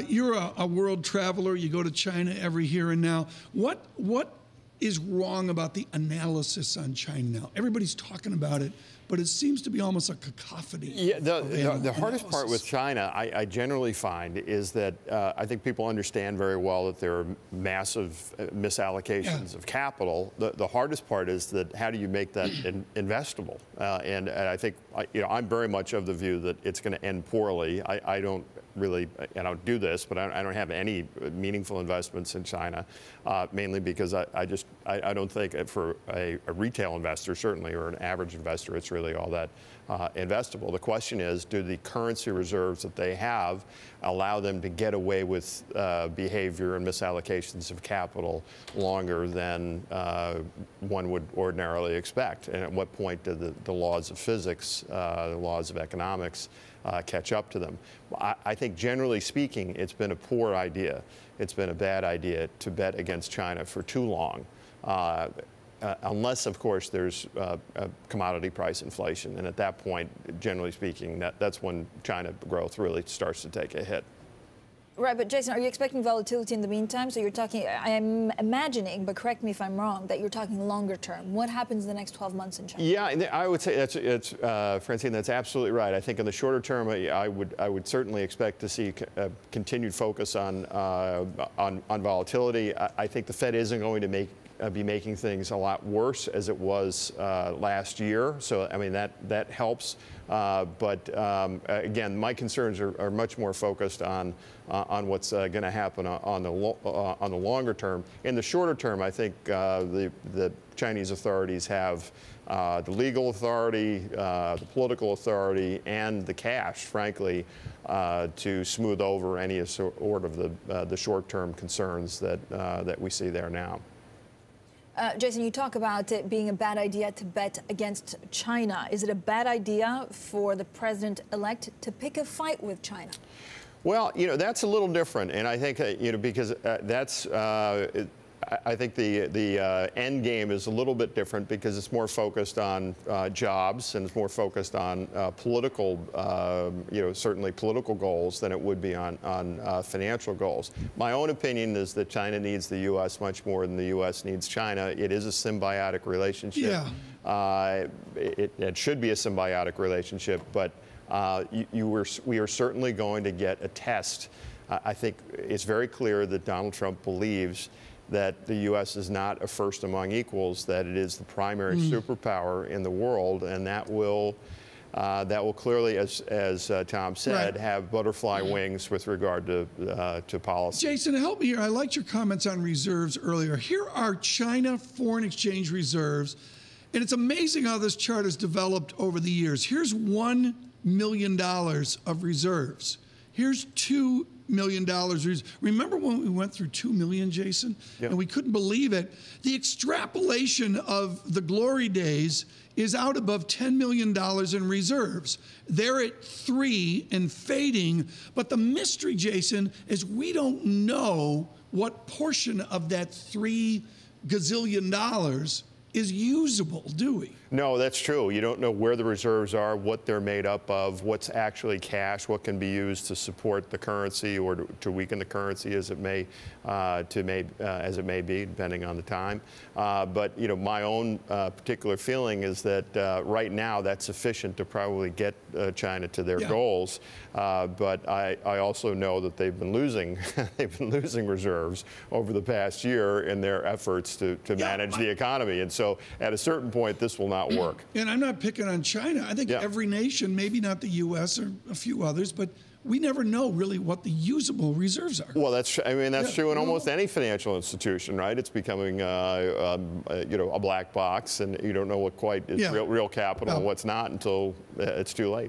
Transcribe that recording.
You're a world traveler. You go to China every here and now. What is wrong about the analysis on China now? Everybody's talking about it, but it seems to be almost a cacophony. Yeah, the hardest part with China, I generally find, is that I think people understand very well that there are massive misallocations of capital. The hardest part is that how do you make that investable? And I think, I'm very much of the view that it's going to end poorly. I don't really, I don't do this, but I don't have any meaningful investments in China, mainly because I don't think for a retail investor, certainly, or an average investor, it's really all that investable. The question is, do the currency reserves that they have allow them to get away with behavior and misallocations of capital longer than one would ordinarily expect? And at what point do the laws of physics, the laws of economics, catch up to them? I think, generally speaking, it's been a poor idea. It's been a bad idea to bet against China for too long. Unless, of course, there's commodity price inflation. And at that point, generally speaking, that's when China growth really starts to take a hit. Right, but Jason, are you expecting volatility in the meantime? So you're talking, I'm imagining, but correct me if I'm wrong, that you're talking longer term. What happens in the next 12 months in China? Yeah, I would say Francine, that's absolutely right. I think in the shorter term, I would certainly expect to see a continued focus on volatility. I think the Fed isn't going to be making things a lot worse as it was last year. So, I mean, that helps. But again, my concerns are much more focused on what's going to happen on the longer term. In the shorter term, I think the Chinese authorities have the legal authority, the political authority, and the cash, frankly, to smooth over any sort of the short-term concerns that we see there now. Jason, you talk about it being a bad idea to bet against China. Is it a bad idea for the president-elect to pick a fight with China? Well, that's a little different, and I think because that's. I think the end game is a little bit different because it's more focused on jobs and it's more focused on political, certainly political goals than it would be on financial goals. My own opinion is that China needs the U.S. much more than the U.S. needs China. It is a symbiotic relationship. Yeah. It should be a symbiotic relationship, but we are certainly going to get a test. I think it's very clear that Donald Trump believes that the U.S. is not a first among equals, that it is the primary superpower in the world, and that will clearly, as Tom said, have butterfly wings with regard to policy. Jason, help me here. I liked your comments on reserves earlier. Here are China foreign exchange reserves, and it's amazing how this chart has developed over the years. Here's $1 million of reserves. Here's $2 million. Remember when we went through 2 million, Jason? Yep. And we couldn't believe it. The extrapolation of the glory days is out above $10 million in reserves. They're at 3 and fading. But the mystery, Jason, is we don't know what portion of that $3 gazillion is usable, do we? No, that's true. You don't know where the reserves are, what they're made up of, what's actually cash, what can be used to support the currency or to weaken the currency as it may be, depending on the time. But my own particular feeling is that right now that's sufficient to probably get China to their goals. But I also know that they've been losing reserves over the past year in their efforts to manage the economy. And so at a certain point, this will not work. And I'm not picking on China. I think every nation, maybe not the U.S. or a few others, but we never know really what the usable reserves are. Well, that's true in almost any financial institution, right? It's becoming a black box, and you don't know what quite is real capital and what's not until it's too late.